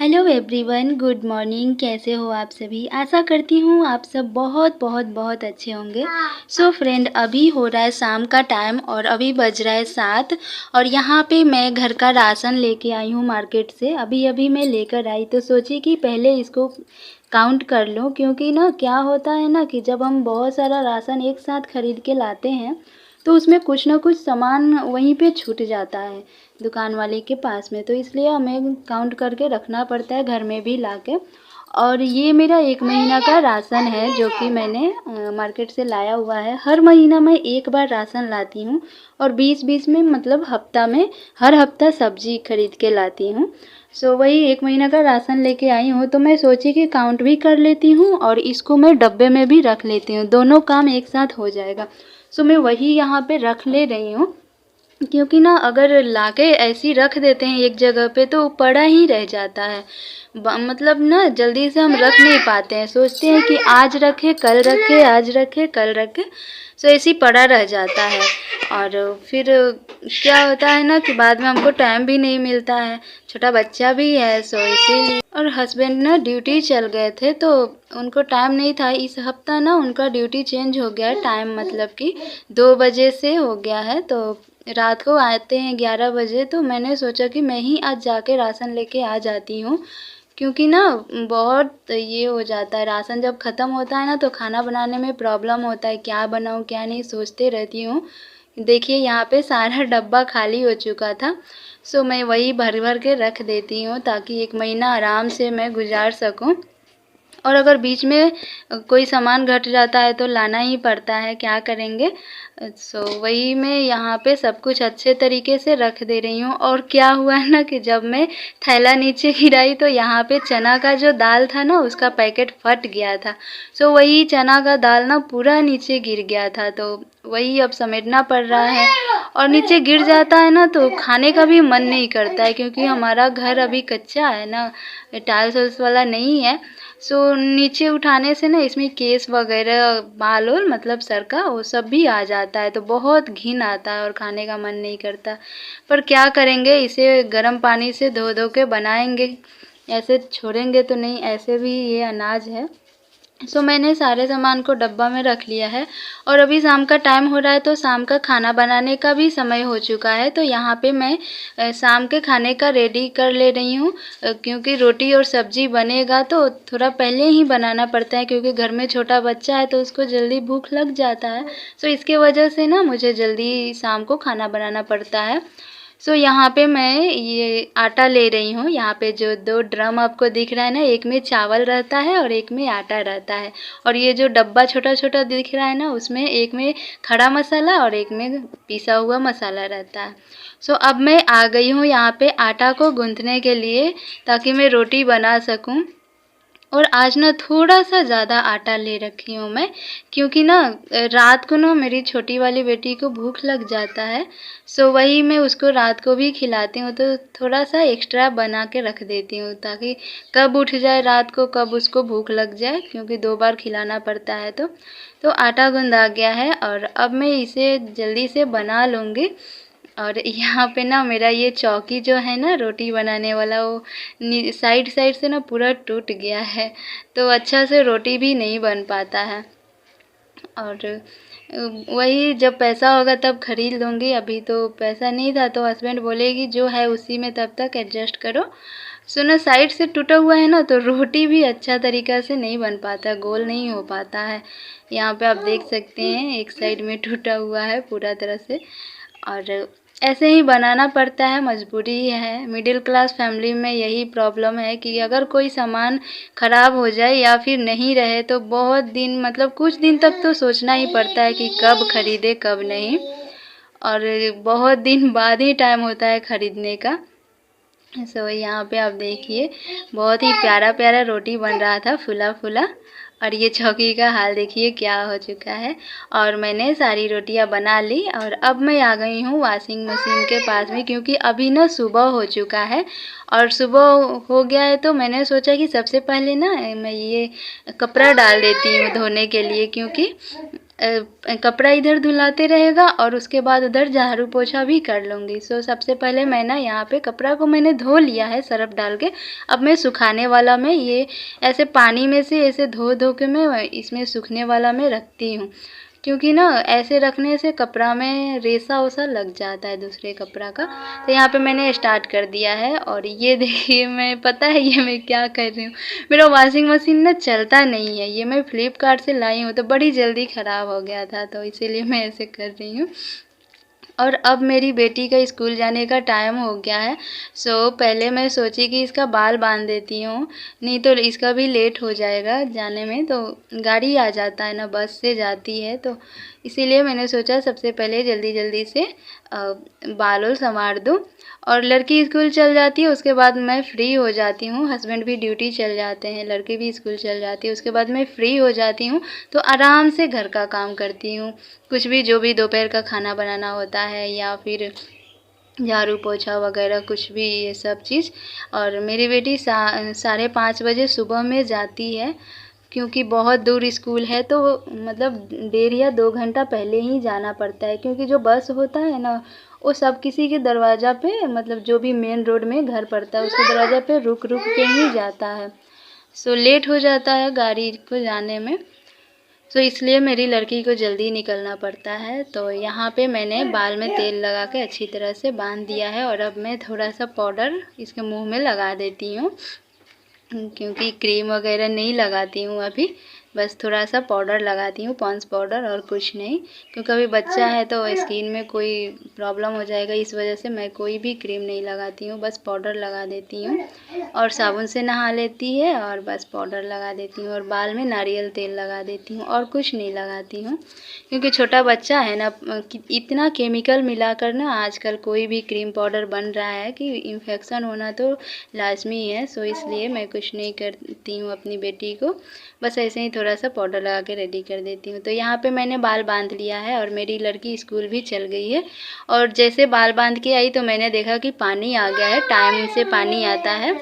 Hello everyone, good morning. कैसे हो आप सभी? आशा करती हूँ आप सब बहुत बहुत बहुत अच्छे होंगे। सो फ्रेंड, अभी हो रहा है शाम का टाइम और अभी बज रहा है 7। और यहाँ पे मैं घर का राशन लेके आई हूँ मार्केट से। अभी अभी मैं लेकर आई तो सोची कि पहले इसको काउंट कर लूँ, क्योंकि ना क्या होता है ना कि जब हम बहुत सारा राशन एक साथ ख़रीद के लाते हैं तो उसमें कुछ ना कुछ सामान वहीं पे छूट जाता है दुकान वाले के पास में। तो इसलिए हमें काउंट करके रखना पड़ता है घर में भी लाके। और ये मेरा 1 महीना का राशन है जो कि मैंने मार्केट से लाया हुआ है। हर महीना मैं एक बार राशन लाती हूँ और बीच-बीच में मतलब हफ्ता में हर हफ्ता सब्जी खरीद के लाती हूँ। सो वही 1 महीना का राशन लेके आई हूँ, तो मैं सोची कि काउंट भी कर लेती हूँ और इसको मैं डब्बे में भी रख लेती हूँ, दोनों काम एक साथ हो जाएगा। सो मैं वही यहाँ पे रख ले रही हूँ, क्योंकि ना अगर लाके ऐसे ही रख देते हैं एक जगह पे तो पड़ा ही रह जाता है। मतलब ना जल्दी से हम रख नहीं पाते हैं, सोचते हैं कि आज रखे कल रखे, आज रखे कल रखे। सो ऐसे ही पड़ा रह जाता है और फिर क्या होता है ना कि बाद में हमको टाइम भी नहीं मिलता है, छोटा बच्चा भी है। सो इसीलिए और हस्बैंड ना ड्यूटी चल गए थे तो उनको टाइम नहीं था। इस हफ्ता ना उनका ड्यूटी चेंज हो गया है, टाइम मतलब कि 2 बजे से हो गया है, तो रात को आते हैं 11 बजे। तो मैंने सोचा कि मैं ही आज जाके राशन लेके आ जाती हूँ, क्योंकि ना बहुत ये हो जाता है, राशन जब ख़त्म होता है ना तो खाना बनाने में प्रॉब्लम होता है, क्या बनाऊँ क्या नहीं सोचते रहती हूँ। देखिए यहाँ पे सारा डब्बा खाली हो चुका था। सो मैं वही भर भर के रख देती हूँ ताकि 1 महीना आराम से मैं गुजार सकूँ। और अगर बीच में कोई सामान घट जाता है तो लाना ही पड़ता है, क्या करेंगे। सो वही मैं यहाँ पे सब कुछ अच्छे तरीके से रख दे रही हूँ। और क्या हुआ है ना कि जब मैं थैला नीचे गिराई तो यहाँ पे चना का जो दाल था ना उसका पैकेट फट गया था। सो वही चना का दाल ना पूरा नीचे गिर गया था, तो वही अब समेटना पड़ रहा है। और नीचे गिर जाता है ना तो खाने का भी मन नहीं करता है, क्योंकि हमारा घर अभी कच्चा है ना, टाइल्स वाइल्स वाला नहीं है। सो नीचे उठाने से ना इसमें केस वगैरह बाल और मतलब सर का वो सब भी आ जाता है, तो बहुत घिन आता है और खाने का मन नहीं करता। पर क्या करेंगे, इसे गर्म पानी से धो धो के बनाएंगे, ऐसे छोड़ेंगे तो नहीं, ऐसे भी ये अनाज है। सो मैंने सारे सामान को डब्बा में रख लिया है। और अभी शाम का टाइम हो रहा है तो शाम का खाना बनाने का भी समय हो चुका है। तो यहाँ पे मैं शाम के खाने का रेडी कर ले रही हूँ, क्योंकि रोटी और सब्जी बनेगा तो थोड़ा पहले ही बनाना पड़ता है, क्योंकि घर में छोटा बच्चा है तो उसको जल्दी भूख लग जाता है। सो इसके वजह से ना मुझे जल्दी शाम को खाना बनाना पड़ता है। सो यहाँ पे मैं ये आटा ले रही हूँ। यहाँ पे जो 2 ड्रम आपको दिख रहा है ना, एक में चावल रहता है और एक में आटा रहता है। और ये जो डब्बा छोटा छोटा दिख रहा है ना उसमें एक में खड़ा मसाला और एक में पिसा हुआ मसाला रहता है। सो अब मैं आ गई हूँ यहाँ पे आटा को गूँथने के लिए, ताकि मैं रोटी बना सकूँ। और आज ना थोड़ा-सा ज़्यादा आटा ले रखी हूँ मैं, क्योंकि ना रात को ना मेरी छोटी वाली बेटी को भूख लग जाता है। सो वही मैं उसको रात को भी खिलाती हूँ, तो थोड़ा-सा एक्स्ट्रा बना के रख देती हूँ, ताकि कब उठ जाए रात को कब उसको भूख लग जाए, क्योंकि 2 बार खिलाना पड़ता है तो। तो आटा गूँधा गया है और अब मैं इसे जल्दी से बना लूँगी। और यहाँ पे ना मेरा ये चौकी जो है ना रोटी बनाने वाला, वो साइड साइड से ना पूरा टूट गया है, तो अच्छा से रोटी भी नहीं बन पाता है। और वही जब पैसा होगा तब खरीद लूँगी, अभी तो पैसा नहीं था तो हस्बैंड बोले कि जो है उसी में तब तक एडजस्ट करो। सुनो, साइड से टूटा हुआ है ना तो रोटी भी अच्छा तरीक़ा से नहीं बन पाता, गोल नहीं हो पाता है। यहाँ पे आप देख सकते हैं एक साइड में टूटा हुआ है पूरा तरह से। और ऐसे ही बनाना पड़ता है, मजबूरी है। मिडिल क्लास फैमिली में यही प्रॉब्लम है कि अगर कोई सामान ख़राब हो जाए या फिर नहीं रहे तो बहुत दिन मतलब कुछ दिन तक तो सोचना ही पड़ता है कि कब खरीदें कब नहीं, और बहुत दिन बाद ही टाइम होता है ख़रीदने का। सो यहाँ पे आप देखिए बहुत ही प्यारा प्यारा रोटी बन रहा था, फुला फुला। और ये चौकी का हाल देखिए क्या हो चुका है। और मैंने सारी रोटियां बना ली और अब मैं आ गई हूँ वॉशिंग मशीन के पास में, क्योंकि अभी ना सुबह हो चुका है। और सुबह हो गया है तो मैंने सोचा कि सबसे पहले ना मैं ये कपड़ा डाल देती हूँ धोने के लिए, क्योंकि कपड़ा इधर धुलाते रहेगा और उसके बाद उधर झाड़ू पोछा भी कर लूँगी। सो सबसे पहले मैं ना यहाँ पे कपड़ा को मैंने धो लिया है सर्फ़ डाल के। अब मैं सुखाने वाला में ये ऐसे पानी में से ऐसे धो धो के मैं इसमें सूखने वाला में रखती हूँ, क्योंकि ना ऐसे रखने से कपड़ा में रेसा वसा लग जाता है दूसरे कपड़ा का। तो यहाँ पे मैंने स्टार्ट कर दिया है और ये देखिए मैं पता है ये मैं क्या कर रही हूँ। मेरा वॉशिंग मशीन ना चलता नहीं है, ये मैं फ्लिपकार्ट से लाई हूँ तो बड़ी जल्दी ख़राब हो गया था, तो इसीलिए मैं ऐसे कर रही हूँ। और अब मेरी बेटी का स्कूल जाने का टाइम हो गया है। सो पहले मैं सोची कि इसका बाल बांध देती हूँ, नहीं तो इसका भी लेट हो जाएगा जाने में, तो गाड़ी आ जाता है ना, बस से जाती है, तो इसीलिए मैंने सोचा सबसे पहले जल्दी जल्दी से बाल वाल संवार दूँ। और लड़की स्कूल चल जाती है, उसके बाद मैं फ्री हो जाती हूँ। हस्बैंड भी ड्यूटी चल जाते हैं, लड़की भी स्कूल चल जाती है, उसके बाद मैं फ्री हो जाती हूँ तो आराम से घर का काम करती हूँ। कुछ भी जो भी दोपहर का खाना बनाना होता है या फिर झाड़ू पोछा वगैरह कुछ भी, ये सब चीज़। और मेरी बेटी 5:30 बजे सुबह में जाती है, क्योंकि बहुत दूर स्कूल है, तो मतलब 1.5 या 2 घंटा पहले ही जाना पड़ता है, क्योंकि जो बस होता है ना वो सब किसी के दरवाज़ा पे, मतलब जो भी मेन रोड में घर पड़ता है उसके दरवाज़ा पे रुक रुक के ही जाता है। सो लेट हो जाता है गाड़ी को जाने में, तो इसलिए मेरी लड़की को जल्दी निकलना पड़ता है। तो यहाँ पे मैंने बाल में तेल लगा के अच्छी तरह से बांध दिया है और अब मैं थोड़ा सा पाउडर इसके मुंह में लगा देती हूँ, क्योंकि क्रीम वगैरह नहीं लगाती हूँ अभी, बस थोड़ा सा पाउडर लगाती हूँ, पॉन्ड्स पाउडर, और कुछ नहीं, क्योंकि अभी बच्चा है तो स्किन में कोई प्रॉब्लम हो जाएगा, इस वजह से मैं कोई भी क्रीम नहीं लगाती हूँ, बस पाउडर लगा देती हूँ। और साबुन से नहा लेती है और बस पाउडर लगा देती हूँ और बाल में नारियल तेल लगा देती हूँ और कुछ नहीं लगाती हूँ, क्योंकि छोटा बच्चा है ना, इतना केमिकल मिलाकर ना आजकल कोई भी क्रीम पाउडर बन रहा है कि इन्फेक्शन होना तो लाजमी है। सो इसलिए मैं कुछ नहीं करती हूँ अपनी बेटी को, बस ऐसे ही थोड़ा सा पाउडर लगा के रेडी कर देती हूँ। तो यहाँ पे मैंने बाल बांध लिया है और मेरी लड़की स्कूल भी चल गई है। और जैसे बाल बांध के आई तो मैंने देखा कि पानी आ गया है, टाइम से पानी आता है।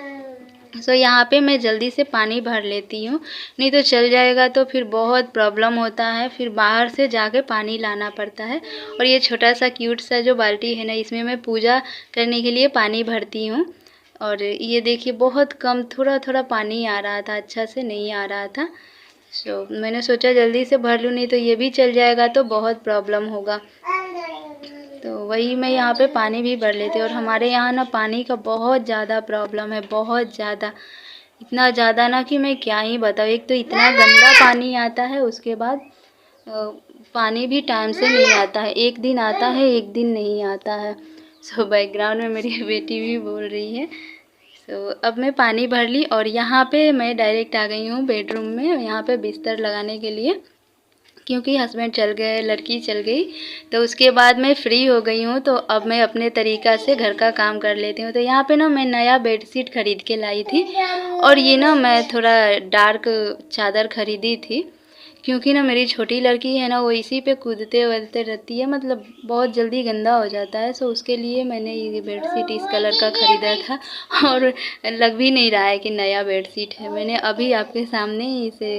सो यहाँ पे मैं जल्दी से पानी भर लेती हूँ, नहीं तो चल जाएगा तो फिर बहुत प्रॉब्लम होता है, फिर बाहर से जाके पानी लाना पड़ता है। और ये छोटा सा क्यूट सा जो बाल्टी है ना, इसमें मैं पूजा करने के लिए पानी भरती हूँ। और ये देखिए बहुत कम थोड़ा थोड़ा पानी आ रहा था, अच्छा से नहीं आ रहा था। सो मैंने सोचा जल्दी से भर लूँ, नहीं तो ये भी चल जाएगा तो बहुत प्रॉब्लम होगा, तो वही मैं यहाँ पे पानी भी भर लेती हूँ। और हमारे यहाँ ना पानी का बहुत ज़्यादा प्रॉब्लम है, बहुत ज़्यादा, इतना ज़्यादा ना कि मैं क्या ही बताऊँ। एक तो इतना गंदा पानी आता है, उसके बाद पानी भी टाइम से नहीं आता है, एक दिन आता है एक दिन नहीं आता है। सो बैकग्राउंड में मेरी बेटी भी बोल रही है। सो अब मैं पानी भर ली और यहाँ पे मैं डायरेक्ट आ गई हूँ बेडरूम में, यहाँ पे बिस्तर लगाने के लिए, क्योंकि हस्बैंड चल गए, लड़की चल गई, तो उसके बाद मैं फ्री हो गई हूँ। तो अब मैं अपने तरीक़ा से घर का काम कर लेती हूँ। तो यहाँ पे ना मैं नया बेडशीट ख़रीद के लाई थी, और ये ना मैं थोड़ा डार्क चादर ख़रीदी थी, क्योंकि ना मेरी छोटी लड़की है ना, वो इसी पे कूदते वूदते रहती है, मतलब बहुत जल्दी गंदा हो जाता है। सो उसके लिए मैंने ये बेडशीट इस कलर का ख़रीदा था, और लग भी नहीं रहा है कि नया बेडशीट है। मैंने अभी आपके सामने ही इसे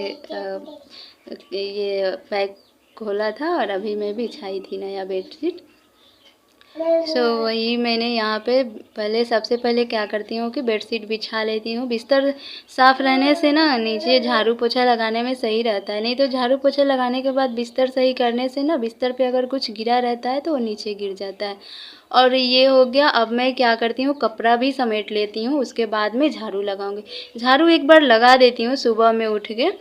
ये पैक खोला था और अभी मैं बिछाई थी नया बेडशीट। सो वही मैंने यहाँ पे पहले सबसे पहले क्या करती हूँ कि बेडशीट बिछा लेती हूँ। बिस्तर साफ़ रहने से ना नीचे झाड़ू पोछा लगाने में सही रहता है, नहीं तो झाड़ू पोछा लगाने के बाद बिस्तर सही करने से ना बिस्तर पे अगर कुछ गिरा रहता है तो वो नीचे गिर जाता है। और ये हो गया। अब मैं क्या करती हूँ, कपड़ा भी समेट लेती हूँ, उसके बाद में झाड़ू लगाऊंगी। झाड़ू एक बार लगा देती हूँ सुबह में उठ के,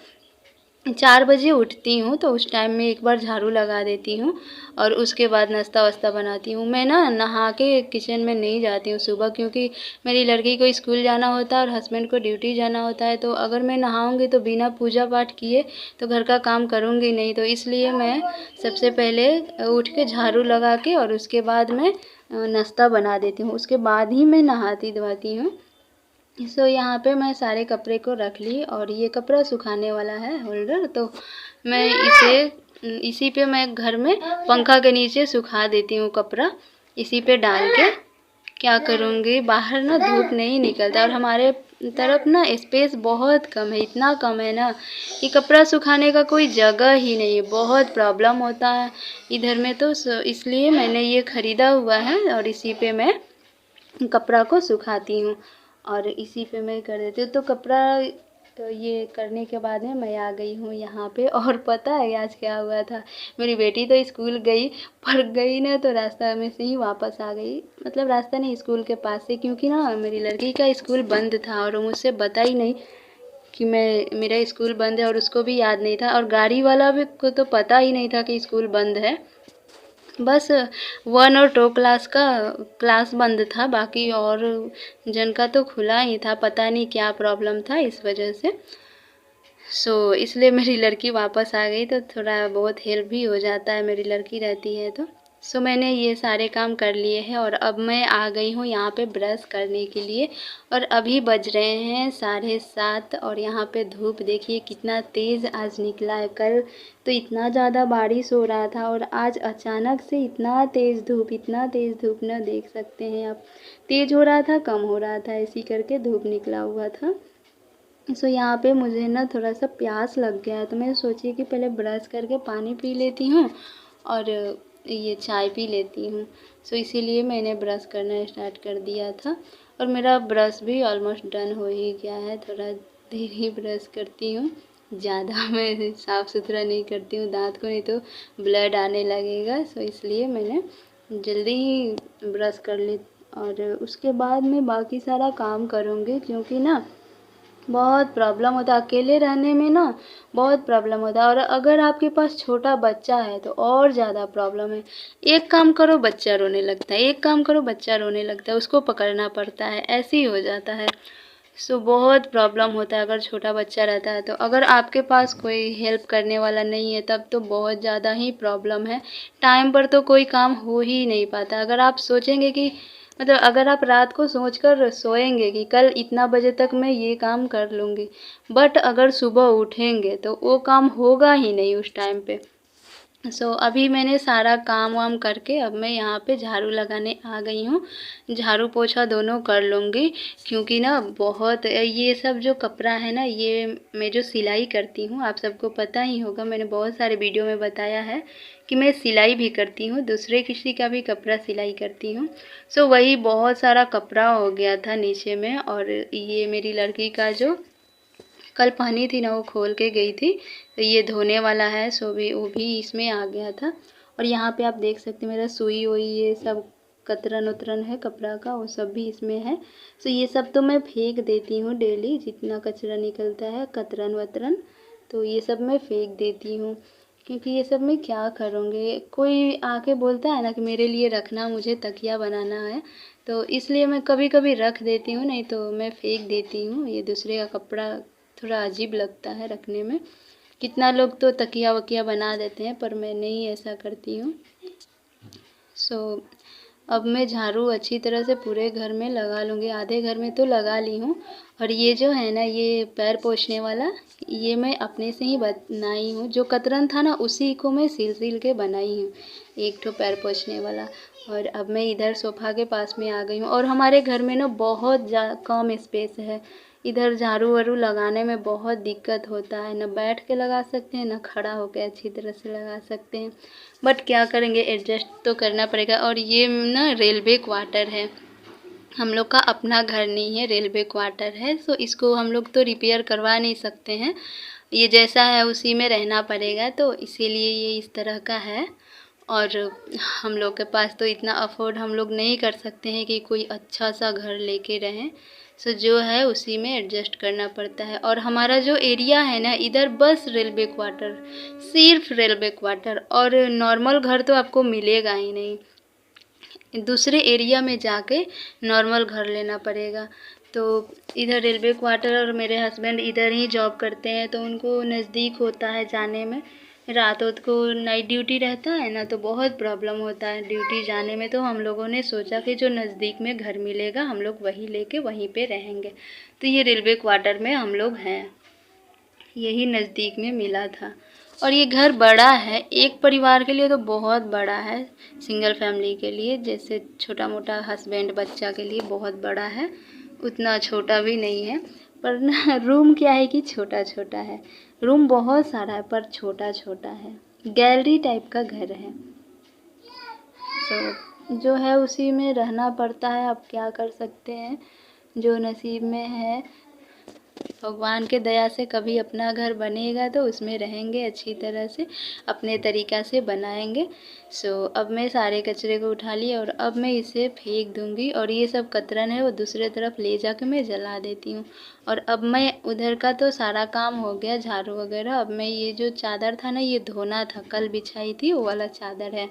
4 बजे उठती हूँ तो उस टाइम में एक बार झाड़ू लगा देती हूँ और उसके बाद नाश्ता वास्ता बनाती हूँ। मैं ना नहा के किचन में नहीं जाती हूँ सुबह, क्योंकि मेरी लड़की को स्कूल जाना होता है और हस्बैंड को ड्यूटी जाना होता है, तो अगर मैं नहाऊँगी तो बिना पूजा पाठ किए तो घर का काम करूँगी नहीं। तो इसलिए मैं सबसे पहले उठ के झाड़ू लगा के और उसके बाद मैं नाश्ता बना देती हूँ, उसके बाद ही मैं नहाती धोती हूँ। सो यहाँ पे मैं सारे कपड़े को रख ली, और ये कपड़ा सुखाने वाला है होल्डर, तो मैं इसी पे मैं घर में पंखा के नीचे सुखा देती हूँ कपड़ा, इसी पे डाल के, क्या करूँगी, बाहर ना धूप नहीं निकलता और हमारे तरफ ना स्पेस बहुत कम है, इतना कम है ना कि कपड़ा सुखाने का कोई जगह ही नहीं है, बहुत प्रॉब्लम होता है इधर में। तो इसलिए मैंने ये ख़रीदा हुआ है और इसी पे मैं कपड़ा को सुखाती हूँ और इसी पे मैं कर देती हूँ। तो कपड़ा तो ये करने के बाद में मैं आ गई हूँ यहाँ पे। और पता है आज क्या हुआ था, मेरी बेटी तो स्कूल गई, पर गई ना तो रास्ता में से ही वापस आ गई। मतलब रास्ता नहीं, स्कूल के पास से, क्योंकि ना मेरी लड़की का स्कूल बंद था और वो मुझसे बता ही नहीं कि मेरा स्कूल बंद है, और उसको भी याद नहीं था और गाड़ी वाला भी को तो पता ही नहीं था कि स्कूल बंद है। बस 1 और 2 क्लास बंद था, बाकी और जन का तो खुला ही था। पता नहीं क्या प्रॉब्लम था इस वजह से। इसलिए मेरी लड़की वापस आ गई, तो थोड़ा बहुत हेल्प भी हो जाता है, मेरी लड़की रहती है तो। मैंने ये सारे काम कर लिए हैं और अब मैं आ गई हूँ यहाँ पे ब्रश करने के लिए। और अभी बज रहे हैं 7:30 और यहाँ पे धूप देखिए कितना तेज़ आज निकला है। कल तो इतना ज़्यादा बारिश हो रहा था और आज अचानक से इतना तेज़ धूप ना, देख सकते हैं आप। तेज़ हो रहा था, कम हो रहा था, ऐसी करके धूप निकला हुआ था। यहाँ पे मुझे ना थोड़ा सा प्यास लग गया है, तो मैं सोची कि पहले ब्रश करके पानी पी लेती हूँ और ये चाय पी लेती हूँ। इसीलिए मैंने ब्रश करना स्टार्ट कर दिया था और मेरा ब्रश भी ऑलमोस्ट डन हो ही गया है। थोड़ा देर ही ब्रश करती हूँ, ज़्यादा मैं साफ़ सुथरा नहीं करती हूँ दांत को, नहीं तो ब्लड आने लगेगा। इसलिए मैंने जल्दी ही ब्रश कर ली और उसके बाद मैं बाकी सारा काम करूँगी, क्योंकि ना बहुत प्रॉब्लम होता है अकेले रहने में ना, बहुत प्रॉब्लम होता है। और अगर आपके पास छोटा बच्चा है तो और ज़्यादा प्रॉब्लम है। एक काम करो बच्चा रोने लगता है, एक काम करो बच्चा रोने लगता है, उसको पकड़ना पड़ता है, ऐसे ही हो जाता है। बहुत प्रॉब्लम होता है अगर छोटा बच्चा रहता है तो। अगर आपके पास कोई हेल्प करने वाला नहीं है तब तो बहुत ज़्यादा ही प्रॉब्लम है। टाइम पर तो कोई काम हो ही नहीं पाता। अगर आप सोचेंगे कि मतलब अगर आप रात को सोचकर सोएंगे कि कल इतना बजे तक मैं ये काम कर लूँगी, बट अगर सुबह उठेंगे तो वो काम होगा ही नहीं उस टाइम पे। अभी मैंने सारा काम वाम करके अब मैं यहाँ पे झाड़ू लगाने आ गई हूँ। झाड़ू पोछा दोनों कर लूँगी, क्योंकि ना बहुत ये सब जो कपड़ा है ना, ये मैं जो सिलाई करती हूँ, आप सबको पता ही होगा, मैंने बहुत सारे वीडियो में बताया है कि मैं सिलाई भी करती हूँ, दूसरे किसी का भी कपड़ा सिलाई करती हूँ। वही बहुत सारा कपड़ा हो गया था नीचे में। और ये मेरी लड़की का जो कल पहनी थी ना, वो खोल के गई थी, तो ये धोने वाला है। वो भी इसमें आ गया था। और यहाँ पे आप देख सकते हैं मेरा सुई वुई ये सब कतरन उतरन है कपड़ा का, वो सब भी इसमें है। ये सब तो मैं फेंक देती हूँ डेली, जितना कचरा निकलता है कतरन वतरन, तो ये सब मैं फेंक देती हूँ, क्योंकि ये सब मैं क्या करूँगी। कोई आके बोलता है ना कि मेरे लिए रखना, मुझे तकिया बनाना है, तो इसलिए मैं कभी कभी रख देती हूँ, नहीं तो मैं फेंक देती हूँ। ये दूसरे का कपड़ा थोड़ा अजीब लगता है रखने में। कितना लोग तो तकिया वकिया बना देते हैं, पर मैं नहीं ऐसा करती हूँ। अब मैं झाड़ू अच्छी तरह से पूरे घर में लगा लूँगी, आधे घर में तो लगा ली हूँ। और ये जो है ना, ये पैर पोंछने वाला, ये मैं अपने से ही बनाई हूँ। जो कतरन था ना, उसी को मैं सिल के बनाई हूँ, एक तो पैर पोंछने वाला। और अब मैं इधर सोफ़ा के पास में आ गई हूँ। और हमारे घर में ना बहुत कम स्पेस है, इधर झाड़ू वाड़ू लगाने में बहुत दिक्कत होता है। ना बैठ के लगा सकते हैं, ना खड़ा होकर अच्छी तरह से लगा सकते हैं, बट क्या करेंगे, एडजस्ट तो करना पड़ेगा। और ये ना रेलवे क्वार्टर है, हम लोग का अपना घर नहीं है, रेलवे क्वार्टर है। इसको हम लोग तो रिपेयर करवा नहीं सकते हैं, ये जैसा है उसी में रहना पड़ेगा, तो इसीलिए ये इस तरह का है। और हम लोग के पास तो इतना अफोर्ड हम लोग नहीं कर सकते हैं कि कोई अच्छा सा घर लेके रहें। जो है उसी में एडजस्ट करना पड़ता है। और हमारा जो एरिया है ना, इधर बस रेलवे क्वार्टर, सिर्फ रेलवे क्वार्टर, और नॉर्मल घर तो आपको मिलेगा ही नहीं, दूसरे एरिया में जाके नॉर्मल घर लेना पड़ेगा। तो इधर रेलवे क्वार्टर, और मेरे हस्बैंड इधर ही जॉब करते हैं, तो उनको नज़दीक होता है जाने में। रात को नाइट ड्यूटी रहता है ना, तो बहुत प्रॉब्लम होता है ड्यूटी जाने में। तो हम लोगों ने सोचा कि जो नज़दीक में घर मिलेगा हम लोग वही लेके वहीं पे रहेंगे। तो ये रेलवे क्वार्टर में हम लोग हैं, यही नज़दीक में मिला था। और ये घर बड़ा है, एक परिवार के लिए तो बहुत बड़ा है, सिंगल फैमिली के लिए जैसे छोटा मोटा हस्बैंड बच्चा के लिए बहुत बड़ा है, उतना छोटा भी नहीं है। पर ना रूम क्या है कि छोटा छोटा है, रूम बहुत सारा है पर छोटा छोटा है, गैलरी टाइप का घर है। तो जो है उसी में रहना पड़ता है, अब क्या कर सकते हैं, जो नसीब में है। भगवान के दया से कभी अपना घर बनेगा तो उसमें रहेंगे, अच्छी तरह से अपने तरीक़ा से बनाएंगे। अब मैं सारे कचरे को उठा लिया और अब मैं इसे फेंक दूंगी, और ये सब कतरन है वो दूसरे तरफ ले जाके मैं जला देती हूँ। और अब मैं उधर का तो सारा काम हो गया, झाड़ू वगैरह। अब मैं ये जो चादर था ना, ये धोना था, कल बिछाई थी वो वाला चादर है,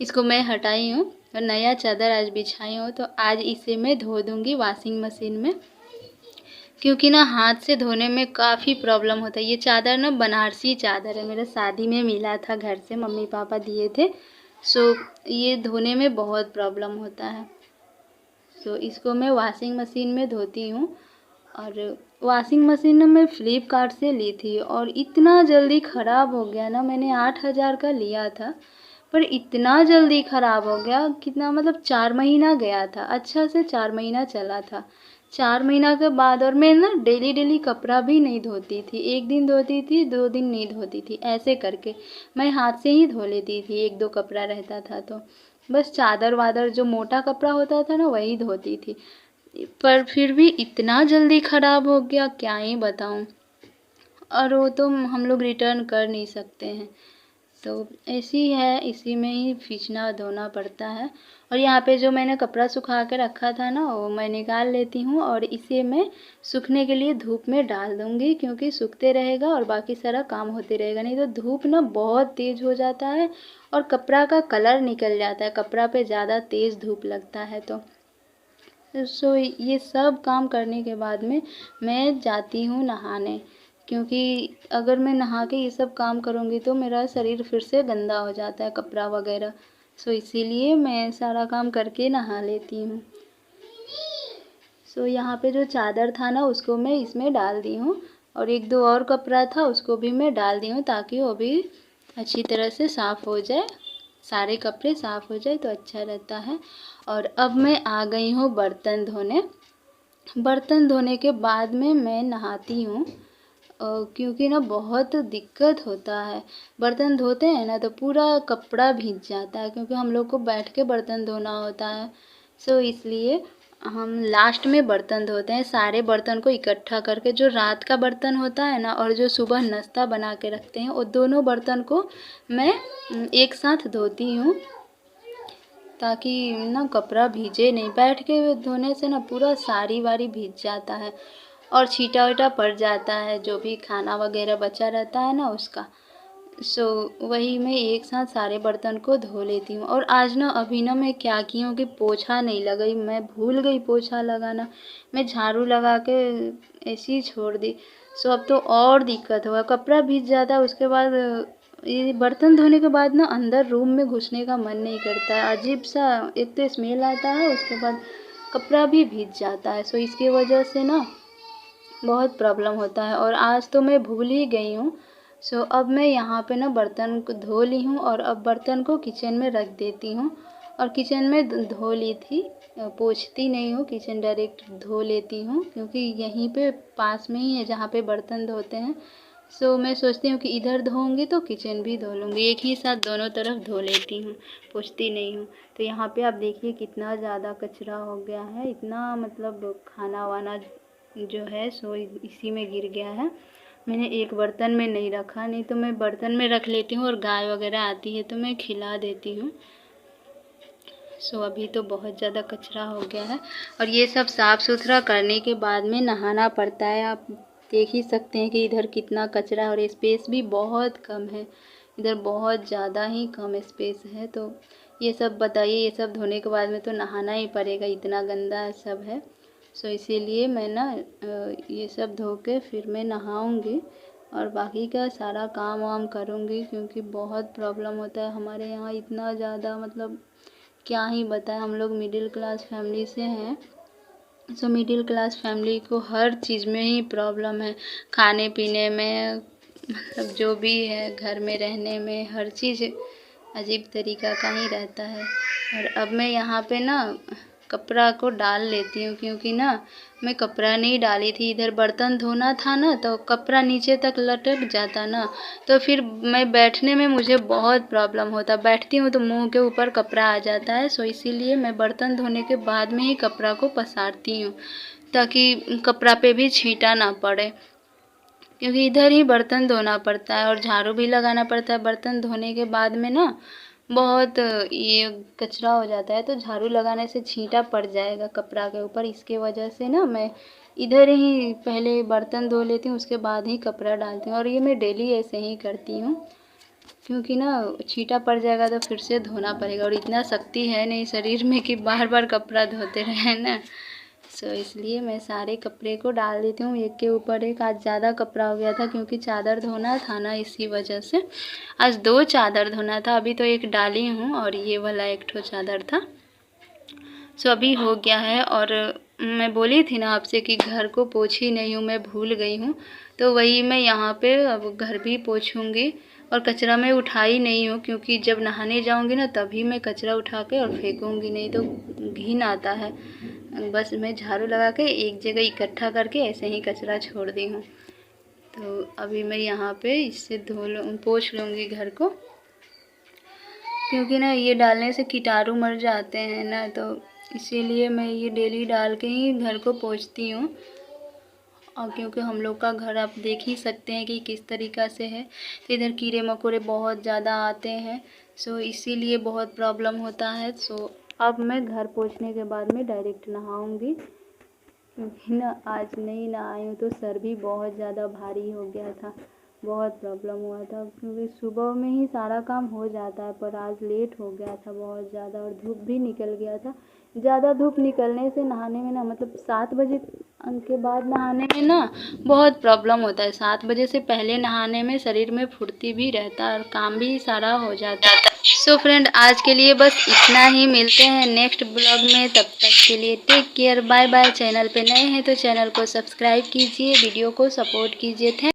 इसको मैं हटाई हूँ और नया चादर आज बिछाई हूँ। तो आज इसे मैं धो दूँगी वॉशिंग मशीन में, क्योंकि ना हाथ से धोने में काफ़ी प्रॉब्लम होता है। ये चादर ना बनारसी चादर है, मेरे शादी में मिला था, घर से मम्मी पापा दिए थे। ये धोने में बहुत प्रॉब्लम होता है। इसको मैं वॉशिंग मशीन में धोती हूँ। और वॉशिंग मशीन ना मैं फ्लिपकार्ट से ली थी और इतना जल्दी ख़राब हो गया ना, मैंने 8,000 का लिया था पर इतना जल्दी ख़राब हो गया, कितना मतलब 4 महीना गया था, अच्छा से 4 महीना चला था। 4 महीना के बाद, और मैं ना डेली डेली कपड़ा भी नहीं धोती थी, एक दिन धोती थी, 2 दिन नहीं धोती थी, ऐसे करके मैं हाथ से ही धो लेती थी। 1-2 कपड़ा रहता था तो बस चादर वादर जो मोटा कपड़ा होता था ना वही धोती थी, पर फिर भी इतना जल्दी ख़राब हो गया क्या ही बताऊँ। और वो तो हम लोग रिटर्न कर नहीं सकते हैं, तो ऐसी है, इसी में ही खींचना धोना पड़ता है। और यहाँ पे जो मैंने कपड़ा सुखा के रखा था ना वो मैं निकाल लेती हूँ और इसे मैं सूखने के लिए धूप में डाल दूँगी, क्योंकि सूखते रहेगा और बाकी सारा काम होते रहेगा। नहीं तो धूप ना बहुत तेज़ हो जाता है और कपड़ा का कलर निकल जाता है, कपड़ा पे ज़्यादा तेज़ धूप लगता है। तो ये सब काम करने के बाद में मैं जाती हूँ नहाने, क्योंकि अगर मैं नहा के ये सब काम करूँगी तो मेरा शरीर फिर से गंदा हो जाता है, कपड़ा वगैरह। इसीलिए मैं सारा काम करके नहा लेती हूँ। यहाँ पे जो चादर था ना उसको मैं इसमें डाल दी हूँ, और 1-2 और कपड़ा था उसको भी मैं डाल दी हूँ, ताकि वो भी अच्छी तरह से साफ़ हो जाए, सारे कपड़े साफ़ हो जाए तो अच्छा रहता है। और अब मैं आ गई हूँ बर्तन धोने। बर्तन धोने के बाद में मैं नहाती हूँ, क्योंकि ना बहुत दिक्कत होता है, बर्तन धोते हैं ना तो पूरा कपड़ा भीग जाता है, क्योंकि हम लोग को बैठ के बर्तन धोना होता है। इसलिए हम लास्ट में बर्तन धोते हैं, सारे बर्तन को इकट्ठा करके, जो रात का बर्तन होता है ना और जो सुबह नाश्ता बना के रखते हैं, वो दोनों बर्तन को मैं एक साथ धोती हूँ, ताकि ना कपड़ा भीजे नहीं। बैठ के धोने से ना पूरा साड़ी वाड़ी भीग जाता है और छींटा वीटा पड़ जाता है, जो भी खाना वगैरह बचा रहता है ना उसका। वही मैं एक साथ सारे बर्तन को धो लेती हूँ। और आज ना अभी ना मैं क्या की हूँ कि पोछा नहीं लगाई, मैं भूल गई पोछा लगाना, मैं झाड़ू लगा के ऐसे ही छोड़ दी। अब तो और दिक्कत हुआ, कपड़ा भीग जाता है, उसके बाद ये बर्तन धोने के बाद ना अंदर रूम में घुसने का मन नहीं करता है, अजीब सा एक तो स्मेल आता है, उसके बाद कपड़ा भी भीग जाता है। इसकी वजह से ना बहुत प्रॉब्लम होता है। और आज तो मैं भूल ही गई हूँ। अब मैं यहाँ पे ना बर्तन को धो ली हूँ और अब बर्तन को किचन में रख देती हूँ, और किचन में धो ली थी, पोंछती नहीं हूँ, किचन डायरेक्ट धो लेती हूँ, क्योंकि यहीं पे पास में ही है जहाँ पे बर्तन धोते हैं। मैं सोचती हूँ कि इधर धोऊंगी तो किचन भी धो लूँगी, एक ही साथ दोनों तरफ धो लेती हूँ, पोंछती नहीं हूँ। तो यहाँ पे आप देखिए कितना ज़्यादा कचरा हो गया है, इतना मतलब खाना वाना जो है इसी में गिर गया है। मैंने एक बर्तन में नहीं रखा, नहीं तो मैं बर्तन में रख लेती हूँ और गाय वगैरह आती है तो मैं खिला देती हूँ। अभी तो बहुत ज़्यादा कचरा हो गया है, और ये सब साफ़ सुथरा करने के बाद में नहाना पड़ता है। आप देख ही सकते हैं कि इधर कितना कचरा है और स्पेस भी बहुत कम है, इधर बहुत ज़्यादा ही कम स्पेस है। तो ये सब बताइए, ये सब धोने के बाद में तो नहाना ही पड़ेगा, इतना गंदा सब है। इसीलिए मैं ना ये सब धो के फिर मैं नहाऊंगी और बाकी का सारा काम वाम करूँगी, क्योंकि बहुत प्रॉब्लम होता है हमारे यहाँ, इतना ज़्यादा मतलब क्या ही बताएं। हम लोग मिडिल क्लास फैमिली से हैं, मिडिल क्लास फैमिली को हर चीज़ में ही प्रॉब्लम है, खाने पीने में, मतलब जो भी है घर में रहने में हर चीज़ अजीब तरीक़ा का ही रहता है। और अब मैं यहाँ पे ना कपड़ा को डाल लेती हूँ, क्योंकि ना मैं कपड़ा नहीं डाली थी, इधर बर्तन धोना था ना, तो कपड़ा नीचे तक लटक जाता ना, तो फिर मैं बैठने में मुझे बहुत प्रॉब्लम होता। बैठती हूँ तो मुँह के ऊपर कपड़ा आ जाता है, सो इसीलिए मैं बर्तन धोने के बाद में ही कपड़ा को पसारती हूँ, ताकि कपड़ा पे भी छींटा ना पड़े, क्योंकि इधर ही बर्तन धोना पड़ता है और झाड़ू भी लगाना पड़ता है। बर्तन धोने के बाद में ना बहुत ये कचरा हो जाता है, तो झाड़ू लगाने से छींटा पड़ जाएगा कपड़ा के ऊपर। इसके वजह से ना मैं इधर ही पहले बर्तन धो लेती हूँ, उसके बाद ही कपड़ा डालती हूँ। और ये मैं डेली ऐसे ही करती हूँ, क्योंकि ना छींटा पड़ जाएगा तो फिर से धोना पड़ेगा, और इतना शक्ति है नहीं शरीर में कि बार बार कपड़ा धोते रहें ना। सो इसलिए मैं सारे कपड़े को डाल देती हूँ एक के ऊपर एक। आज ज़्यादा कपड़ा हो गया था, क्योंकि चादर धोना था ना, इसी वजह से आज 2 चादर धोना था। अभी तो एक डाली हूँ और ये वाला एक ठो चादर था। सो अभी हो गया है। और मैं बोली थी ना आपसे कि घर को पोछी नहीं हूँ, मैं भूल गई हूँ, तो वही मैं यहाँ पे अब घर भी पोछूँगी। और कचरा मैं उठाई नहीं हूँ, क्योंकि जब नहाने जाऊँगी ना तभी मैं कचरा उठा के और फेंकूँगी, नहीं तो घिन आता है। बस मैं झाड़ू लगा के एक जगह इकट्ठा करके ऐसे ही कचरा छोड़ दी हूँ। तो अभी मैं यहाँ पे इससे पोंछ लूँगी घर को, क्योंकि ना ये डालने से कीटाणु मर जाते हैं ना, तो इसीलिए मैं ये डेली डाल के ही घर को पोंछती हूँ। और क्योंकि हम लोग का घर आप देख ही सकते हैं कि किस तरीक़ा से है, तो इधर कीड़े मकोड़े बहुत ज़्यादा आते हैं, सो इसीलिए बहुत प्रॉब्लम होता है। सो अब मैं घर पोंछने के बाद में डायरेक्ट नहाऊँगी, क्योंकि ना आज नहीं नहाई हूँ तो सर भी बहुत ज़्यादा भारी हो गया था, बहुत प्रॉब्लम हुआ था, क्योंकि सुबह में ही सारा काम हो जाता है, पर आज लेट हो गया था बहुत ज़्यादा, और धूप भी निकल गया था। ज़्यादा धूप निकलने से नहाने में ना, मतलब 7 बजे के बाद नहाने में ना बहुत प्रॉब्लम होता है। 7 बजे से पहले नहाने में शरीर में फुर्ती भी रहता है और काम भी सारा हो जाता है। सो फ्रेंड, आज के लिए बस इतना ही। मिलते हैं नेक्स्ट ब्लॉग में, तब तक के लिए take care, bye bye. Channel पे नए हैं तो चैनल को सब्सक्राइब कीजिए, वीडियो को सपोर्ट कीजिए। थैंक